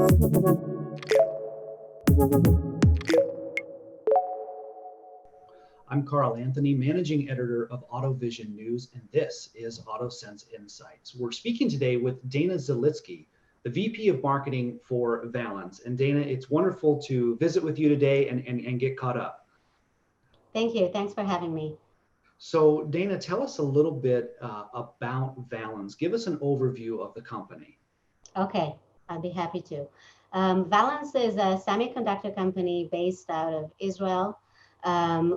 I'm Carl Anthony, Managing Editor of AutoVision News, and this is AutoSens Insights. We're speaking today with Dana Zelitzki, the VP of Marketing for Valens. And Dana, it's wonderful to visit with you today and get caught up. Thank you. Thanks for having me. So Dana, tell us a little bit about Valens. Give us an overview of the company. Okay, I'd be happy to. Valens is a semiconductor company based out of Israel.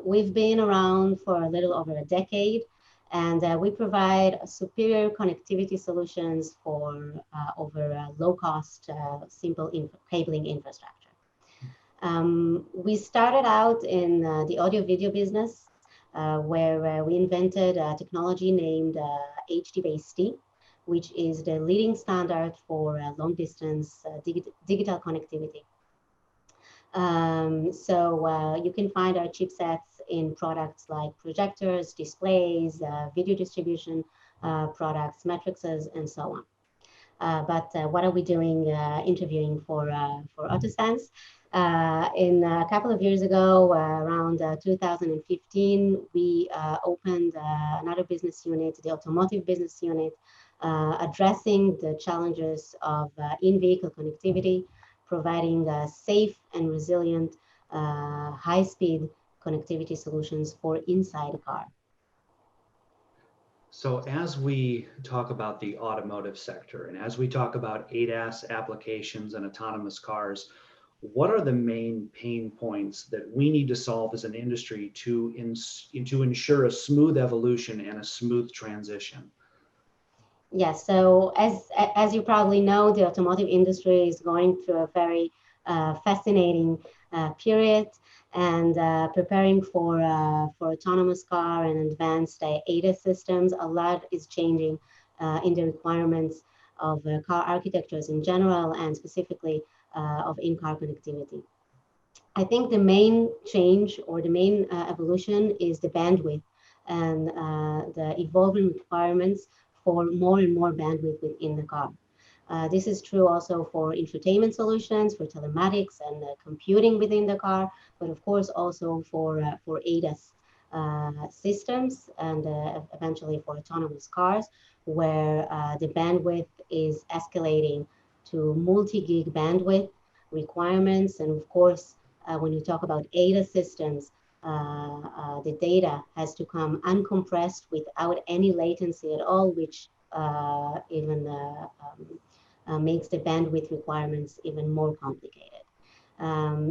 We've been around for a little over a decade, and we provide superior connectivity solutions for over low-cost, simple cabling infrastructure. We started out in the audio-video business, where we invented a technology named HD-Base-T, which is the leading standard for long-distance digital connectivity. So you can find our chipsets in products like projectors, displays, video distribution products, matrices, and so on. But what are we doing interviewing for AutoSens? In a couple of years ago, around 2015, we opened another business unit, the automotive business unit, addressing the challenges of in-vehicle connectivity, providing safe and resilient high-speed connectivity solutions for inside a car. So as we talk about the automotive sector and as we talk about ADAS applications and autonomous cars, what are the main pain points that we need to solve as an industry to ensure a smooth evolution and a smooth transition? Yes, so as you probably know, the automotive industry is going through a very fascinating period, and preparing for autonomous car and advanced ADAS systems. A lot is changing in the requirements of car architectures in general, and specifically of in-car connectivity. I think the main change or the main evolution is the bandwidth and the evolving requirements for more and more bandwidth within the car. This is true also for infotainment solutions, for telematics and computing within the car, but of course also for ADAS systems and eventually for autonomous cars, where the bandwidth is escalating to multi-gig bandwidth requirements. And of course, when you talk about ADAS systems, the data has to come uncompressed without any latency at all, which even makes the bandwidth requirements even more complicated.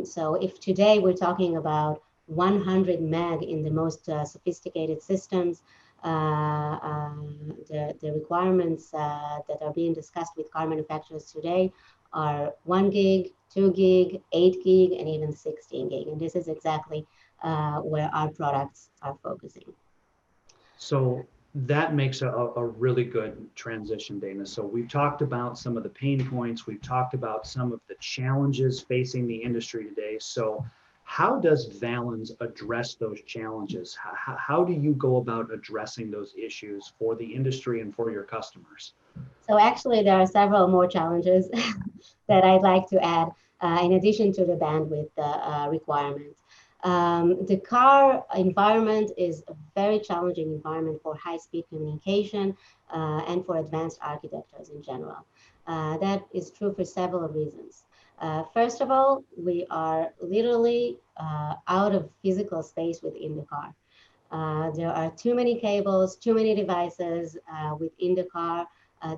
So if today we're talking about 100 meg in the most sophisticated systems, the requirements that are being discussed with car manufacturers today are 1 gig, 2 gig, 8 gig, and even 16 gig. And this is exactly where our products are focusing. So that makes a really good transition, Dana. So we've talked about some of the pain points. We've talked about some of the challenges facing the industry today. So how does Valens address those challenges? How do you go about addressing those issues for the industry and for your customers? So actually, there are several more challenges that I'd like to add in addition to the bandwidth requirement. The car environment is a very challenging environment for high-speed communication and for advanced architectures in general. That is true for several reasons. First of all, we are literally out of physical space within the car. There are too many cables, too many devices within the car.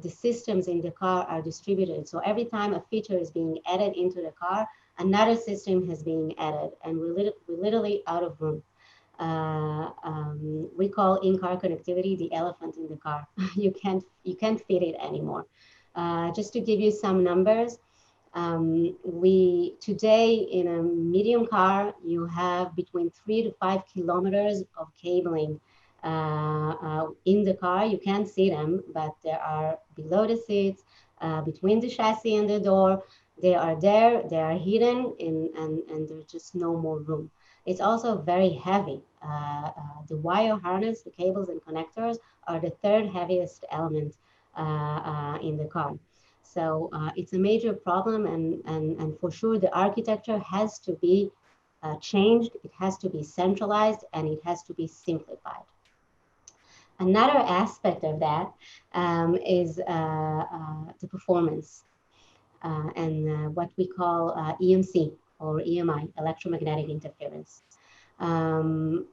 The systems in the car are distributed. So every time a feature is being added into the car, another system has been added, and we're literally out of room. We call in-car connectivity the elephant in the car. You can't fit it anymore. Just to give you some numbers, we today in a medium car, you have between 3 to 5 kilometers of cabling in the car. You can't see them, but there are below the seats, between the chassis and the door. They are there, they are hidden, and there's just no more room. It's also very heavy. The wire harness, the cables and connectors are the third heaviest element in the car. So it's a major problem, and for sure the architecture has to be changed, it has to be centralized, and it has to be simplified. Another aspect of that is the performance and what we call EMC or EMI, electromagnetic interference. When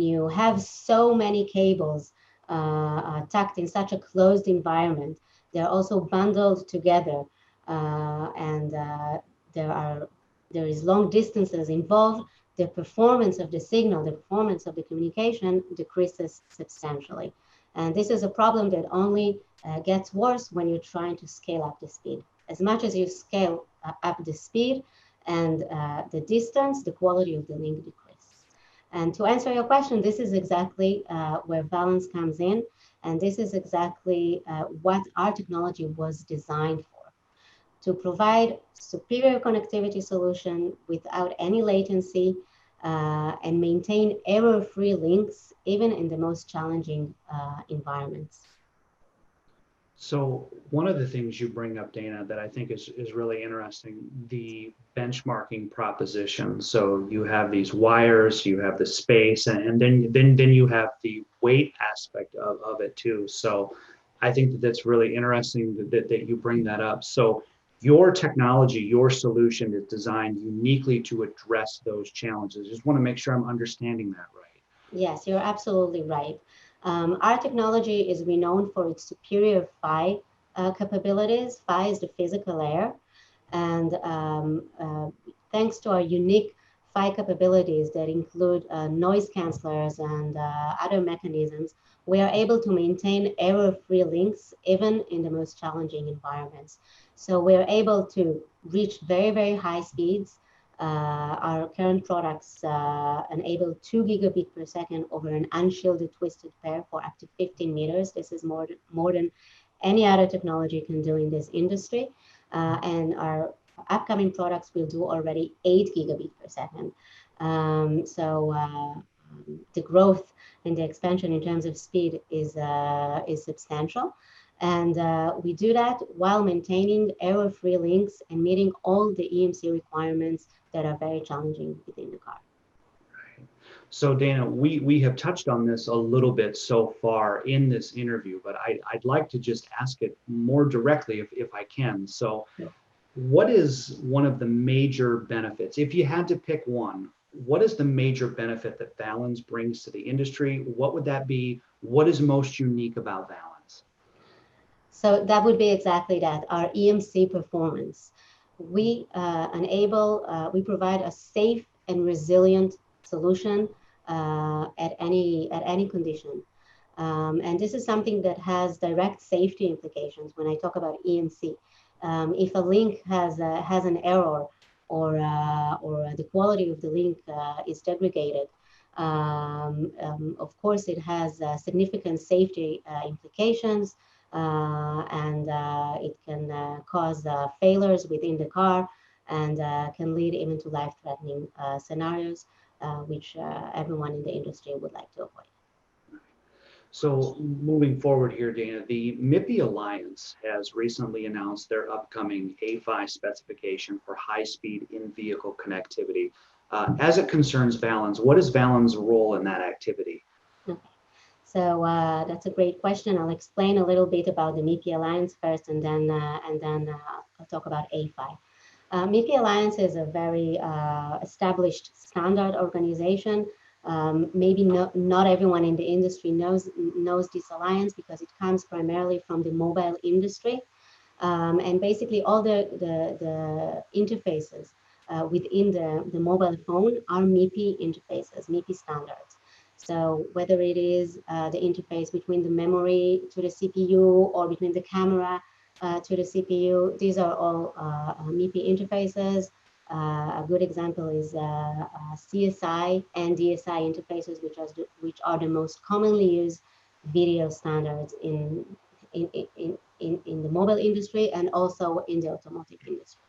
you have so many cables tucked in such a closed environment, they're also bundled together, and there is long distances involved. The performance of the signal, the performance of the communication decreases substantially. And this is a problem that only gets worse when you're trying to scale up the speed. As much as you scale up the speed and the distance, the quality of the link decreases. And to answer your question, this is exactly where Valens comes in. And this is exactly what our technology was designed for, to provide superior connectivity solution without any latency and maintain error-free links even in the most challenging environments. So one of the things you bring up, Dana, that I think is really interesting, the benchmarking proposition. So you have these wires, you have the space, and then you have the weight aspect of it too. So I think that that's really interesting that you bring that up. So your technology, your solution is designed uniquely to address those challenges. Just want to make sure I'm understanding that right. Yes, you're absolutely right. Our technology is renowned for its superior PHY capabilities. PHY is the physical layer. And thanks to our unique PHY capabilities that include noise cancelers and other mechanisms, we are able to maintain error-free links even in the most challenging environments. So we're able to reach very, very high speeds. Our current products enable 2 gigabit per second over an unshielded twisted pair for up to 15 meters. This is more than any other technology can do in this industry. And our upcoming products will do already 8 gigabit per second. The growth and the expansion in terms of speed is substantial. And we do that while maintaining error-free links and meeting all the EMC requirements that are very challenging within the car. So Dana, we have touched on this a little bit so far in this interview, but I'd like to just ask it more directly if I can. So what is one of the major benefits? If you had to pick one, what is the major benefit that Valens brings to the industry? What would that be? What is most unique about Valens? So that would be exactly that, our EMC performance. We we provide a safe and resilient solution at any condition. And this is something that has direct safety implications when I talk about EMC. If a link has an error or the quality of the link is degraded, of course it has significant safety implications, and it can cause failures within the car and can lead even to life-threatening scenarios, which everyone in the industry would like to avoid. So moving forward here, Dana, the MIPI Alliance has recently announced their upcoming A-PHY specification for high-speed in-vehicle connectivity. As it concerns Valens, what is Valens' role in that activity? Okay. So that's a great question. I'll explain a little bit about the MIPI Alliance first, and then I'll talk about A-PHY. MIPI Alliance is a very established standard organization. Maybe not everyone in the industry knows this alliance because it comes primarily from the mobile industry, and basically all the interfaces within the mobile phone are MIPI interfaces, MIPI standards. So whether it is the interface between the memory to the CPU or between the camera to the CPU, these are all MIPI interfaces. A good example is CSI and DSI interfaces, which are the most commonly used video standards in the mobile industry and also in the automotive industry.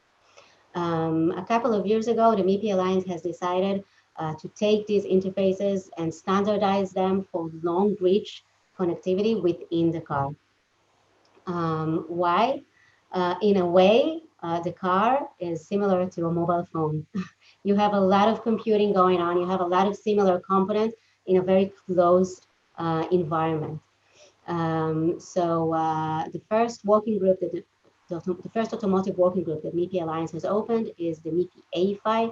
A couple of years ago, the MIPI Alliance has decided to take these interfaces and standardize them for long reach connectivity within the car. Why? In a way, the car is similar to a mobile phone. You have a lot of computing going on. You have a lot of similar components in a very closed environment. The first working group that the first automotive working group that MIPI Alliance has opened is the MIPI AFI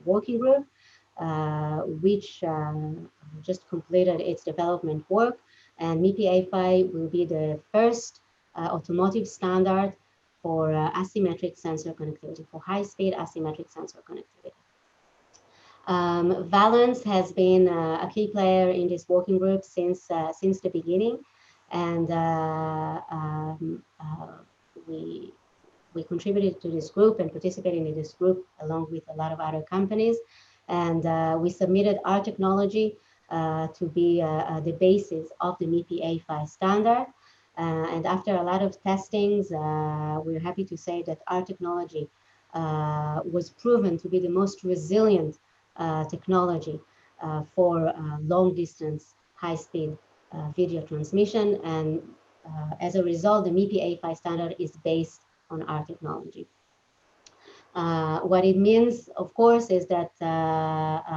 working group, which just completed its development work. And MIPI AFI will be the first automotive standard for asymmetric sensor connectivity, for high-speed asymmetric sensor connectivity. Valens has been a key player in this working group since the beginning, and we contributed to this group and participated in this group along with a lot of other companies, and we submitted our technology to be the basis of the MIPI A5 standard. And after a lot of testings, we're happy to say that our technology was proven to be the most resilient technology for long distance, high speed video transmission. And as a result, the MIPI A5 standard is based on our technology. What it means, of course, is that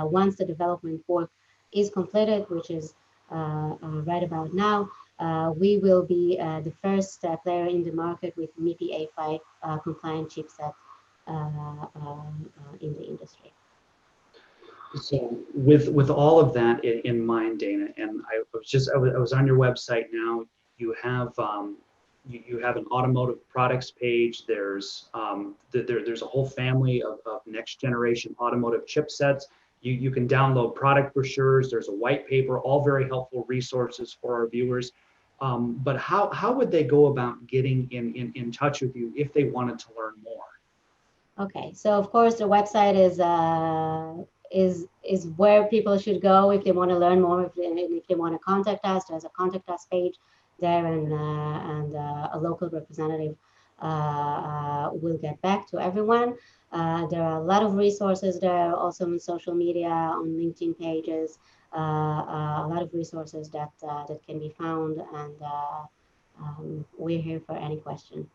once the development work is completed, which is right about now, we will be the first player in the market with MIPI A5 compliant chipset in the industry. So with all of that in mind, Dana, and I was on your website now. You have you have an automotive products page. There's there's a whole family of next generation automotive chipsets. You can download product brochures. There's a white paper, all very helpful resources for our viewers. But how would they go about getting in touch with you if they wanted to learn more? Okay, so of course the website is where people should go if they want to learn more. If they want to contact us, there's a contact us page there, and a local representative will get back to everyone. There are a lot of resources there, also on social media, on LinkedIn pages, a lot of resources that can be found, and we're here for any question.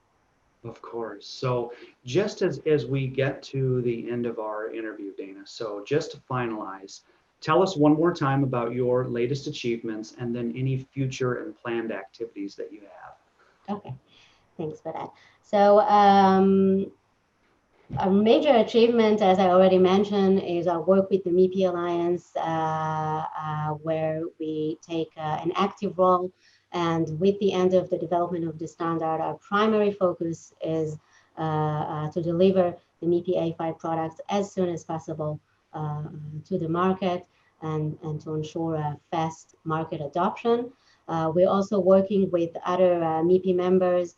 Of course. So just as we get to the end of our interview, Dana, so just to finalize, tell us one more time about your latest achievements and then any future and planned activities that you have. Okay, thanks for that. So a major achievement, as I already mentioned, is our work with the MIPI Alliance, where we take an active role. And with the end of the development of the standard, our primary focus is to deliver the MIPI A5 products as soon as possible to the market and to ensure a fast market adoption. We're also working with other MIPI members,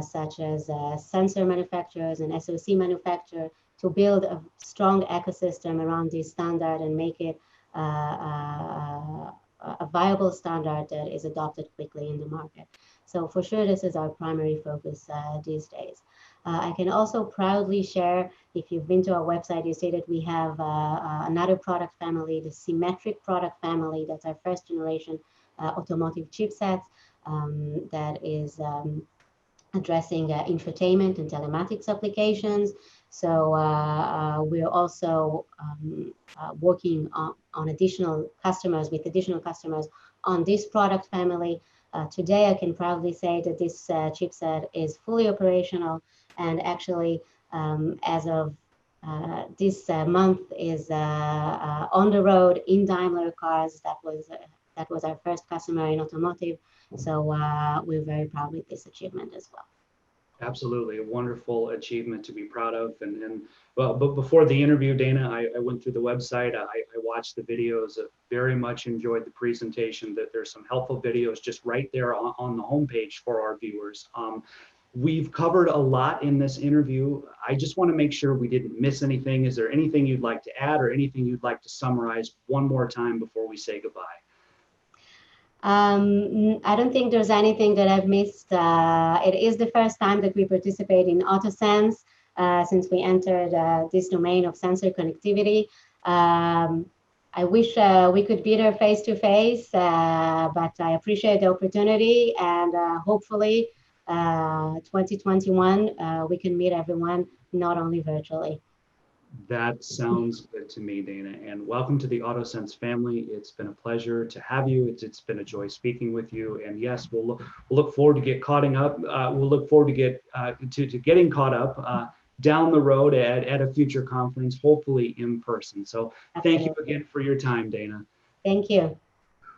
such as sensor manufacturers and SoC manufacturers, to build a strong ecosystem around this standard and make it a viable standard that is adopted quickly in the market. So for sure, this is our primary focus these days. I can also proudly share, if you've been to our website, you see that we have another product family, the symmetric product family. That's our first generation automotive chipsets that is addressing infotainment and telematics applications. So we're also working on additional customers, with additional customers on this product family. Today, I can proudly say that this chipset is fully operational, and actually, as of this month, is on the road in Daimler cars. That was our first customer in automotive. So we're very proud with this achievement as well. Absolutely, a wonderful achievement to be proud of. And well, but before the interview, Dana, I went through the website. I watched the videos. Very much enjoyed the presentation. That there's some helpful videos just right there on the homepage for our viewers. We've covered a lot in this interview. I just want to make sure we didn't miss anything. Is there anything you'd like to add or anything you'd like to summarize one more time before we say goodbye? I don't think there's anything that I've missed. It is the first time that we participate in AutoSens since we entered this domain of sensor connectivity. I wish we could be there face to face, but I appreciate the opportunity, and hopefully 2021, we can meet everyone, not only virtually. That sounds good to me, Dana. And welcome to the AutoSens family. It's been a pleasure to have you. It's been a joy speaking with you. And yes, we'll look forward to get caught up. We'll look forward to getting caught up down the road at a future conference, hopefully in person. So thank you again for your time, Dana. Thank you.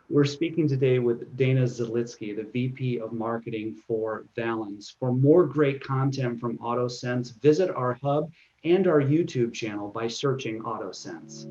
We're speaking today with Dana Zelitzki, the VP of Marketing for Valens. For more great content from AutoSens, visit our hub and our YouTube channel by searching AutoSens.